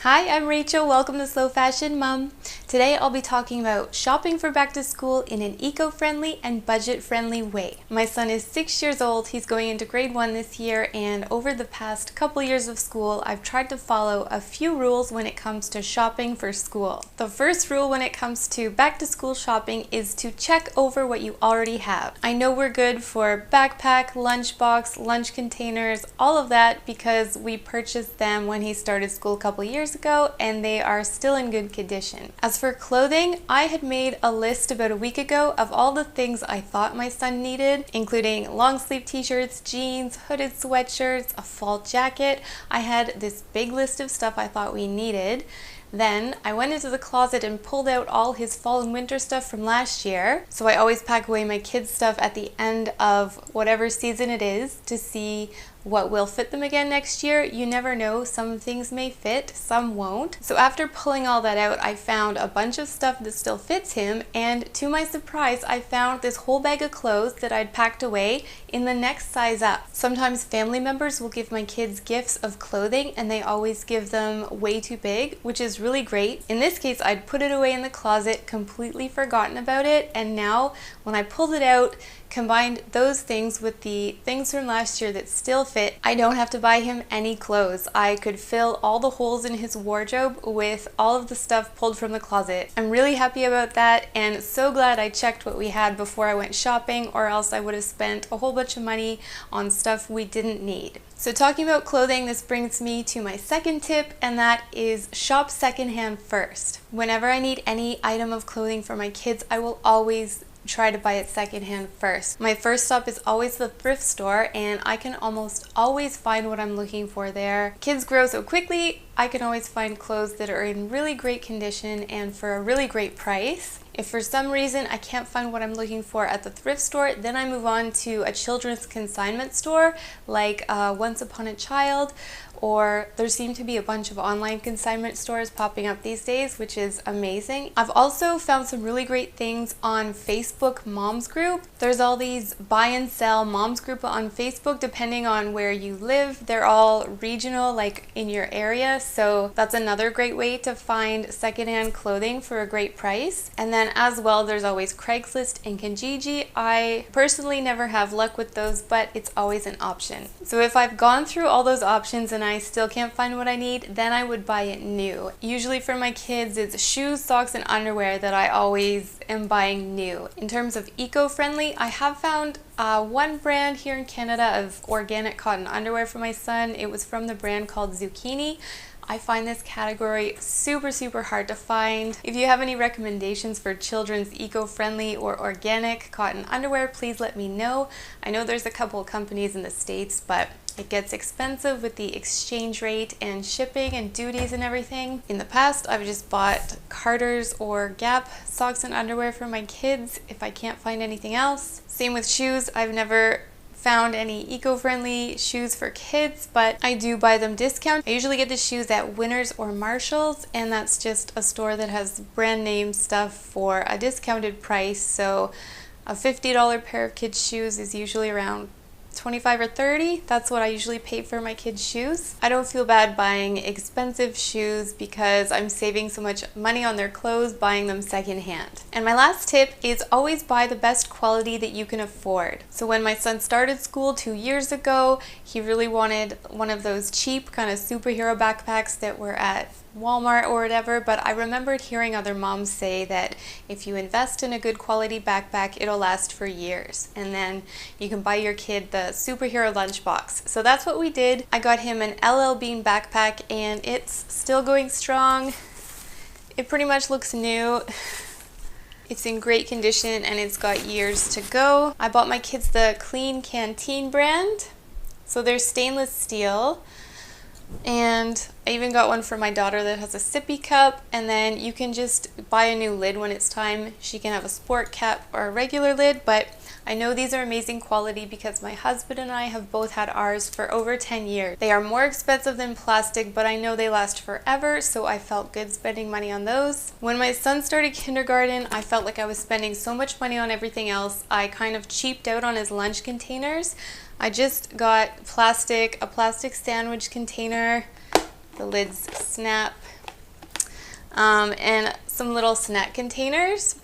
Hi, I'm Rachel. Welcome to Slow Fashion Mom. Today I'll be talking about shopping for back to school in an eco-friendly and budget-friendly way. My son is 6 years old. He's going into grade 1 this year, and over the past couple years of school, I've tried to follow a few rules when it comes to shopping for school. The first rule when it comes to back to school shopping is to check over what you already have. I know we're good for backpack, lunchbox, lunch containers, all of that because we purchased them when he started school a couple years ago and they are still in good condition. As for clothing, I had made a list about a week ago of all the things I thought my son needed, including long sleeve t-shirts, jeans, hooded sweatshirts, a fall jacket. I had this big list of stuff I thought we needed. Then I went into the closet and pulled out all his fall and winter stuff from last year. So I always pack away my kids' stuff at the end of whatever season it is to see what will fit them again next year. You never know, some things may fit, some won't. So after pulling all that out, I found a bunch of stuff that still fits him, and to my surprise, I found this whole bag of clothes that I'd packed away in the next size up. Sometimes family members will give my kids gifts of clothing and they always give them way too big, which is really great. In this case, I'd put it away in the closet, completely forgotten about it, and now when I pulled it out, combined those things with the things from last year that still fit, I don't have to buy him any clothes. I could fill all the holes in his wardrobe with all of the stuff pulled from the closet. I'm really happy about that and so glad I checked what we had before I went shopping, or else I would have spent a whole bunch of money on stuff we didn't need. So talking about clothing, this brings me to my second tip, and that is shop secondhand first. Whenever I need any item of clothing for my kids, I will always try to buy it secondhand first. My first stop is always the thrift store, and I can almost always find what I'm looking for there. Kids grow so quickly, I can always find clothes that are in really great condition and for a really great price. If for some reason I can't find what I'm looking for at the thrift store, then I move on to a children's consignment store like Once Upon a Child, or there seem to be a bunch of online consignment stores popping up these days, which is amazing. I've also found some really great things on Facebook Moms Group. There's all these buy and sell moms group on Facebook depending on where you live. They're all regional, like in your area, so that's another great way to find secondhand clothing for a great price. And then as well, there's always Craigslist and Kijiji. I personally never have luck with those, but it's always an option. So if I've gone through all those options and I still can't find what I need, then I would buy it new. Usually for my kids, it's shoes, socks, and underwear that I always am buying new. In terms of eco-friendly, I have found one brand here in Canada of organic cotton underwear for my son. It was from the brand called Zucchini. I find this category super hard to find. If you have any recommendations for children's eco-friendly or organic cotton underwear, please let me know. I know there's a couple of companies in the States, but it gets expensive with the exchange rate and shipping and duties and everything. In the past, I've just bought Carter's or Gap socks and underwear for my kids if I can't find anything else. Same with shoes. I've never found any eco-friendly shoes for kids, but I do buy them discount. I usually get the shoes at Winners or Marshalls, and that's just a store that has brand name stuff for a discounted price. So a $50 pair of kids shoes is usually around $25 or $30. That's what I usually pay for my kids' shoes. I don't feel bad buying expensive shoes because I'm saving so much money on their clothes buying them secondhand. And my last tip is always buy the best quality that you can afford. So when my son started school 2 years ago, he really wanted one of those cheap kind of superhero backpacks that were at Walmart or whatever, but I remembered hearing other moms say that if you invest in a good quality backpack, it'll last for years, and then you can buy your kid the superhero lunchbox. So that's what we did. I got him an LL Bean backpack and it's still going strong. It pretty much looks new. It's in great condition and it's got years to go. I bought my kids the Clean Canteen brand. So they're stainless steel. And I even got one for my daughter that has a sippy cup, and then you can just buy a new lid when it's time. She can have a sport cap or a regular lid, but I know these are amazing quality because my husband and I have both had ours for over 10 years. They are more expensive than plastic, but I know they last forever, so I felt good spending money on those. When my son started kindergarten, I felt like I was spending so much money on everything else. I kind of cheaped out on his lunch containers. I just got a plastic sandwich container. The lids snap and some little snack containers.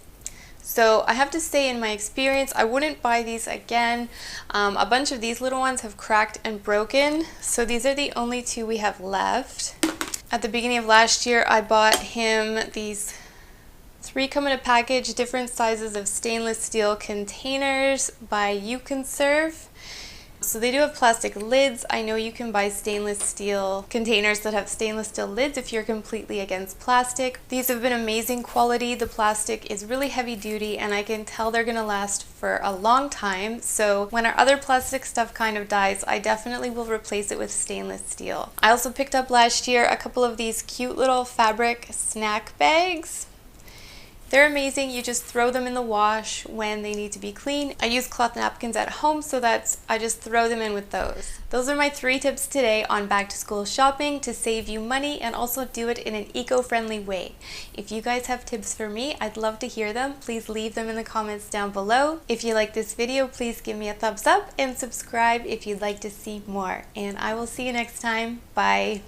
So I have to say, in my experience, I wouldn't buy these again. A bunch of these little ones have cracked and broken, so these are the only two we have left. At the beginning of last year, I bought him these 3 come in a package, different sizes of stainless steel containers by uConserve. So they do have plastic lids. I know you can buy stainless steel containers that have stainless steel lids if you're completely against plastic. These have been amazing quality. The plastic is really heavy duty and I can tell they're gonna last for a long time. So when our other plastic stuff kind of dies, I definitely will replace it with stainless steel. I also picked up last year a couple of these cute little fabric snack bags. They're amazing. You just throw them in the wash when they need to be clean. I use cloth napkins at home, so I just throw them in with those. Those are my 3 tips today on back to school shopping to save you money and also do it in an eco-friendly way. If you guys have tips for me, I'd love to hear them. Please leave them in the comments down below. If you like this video, please give me a thumbs up and subscribe if you'd like to see more. And I will see you next time. Bye.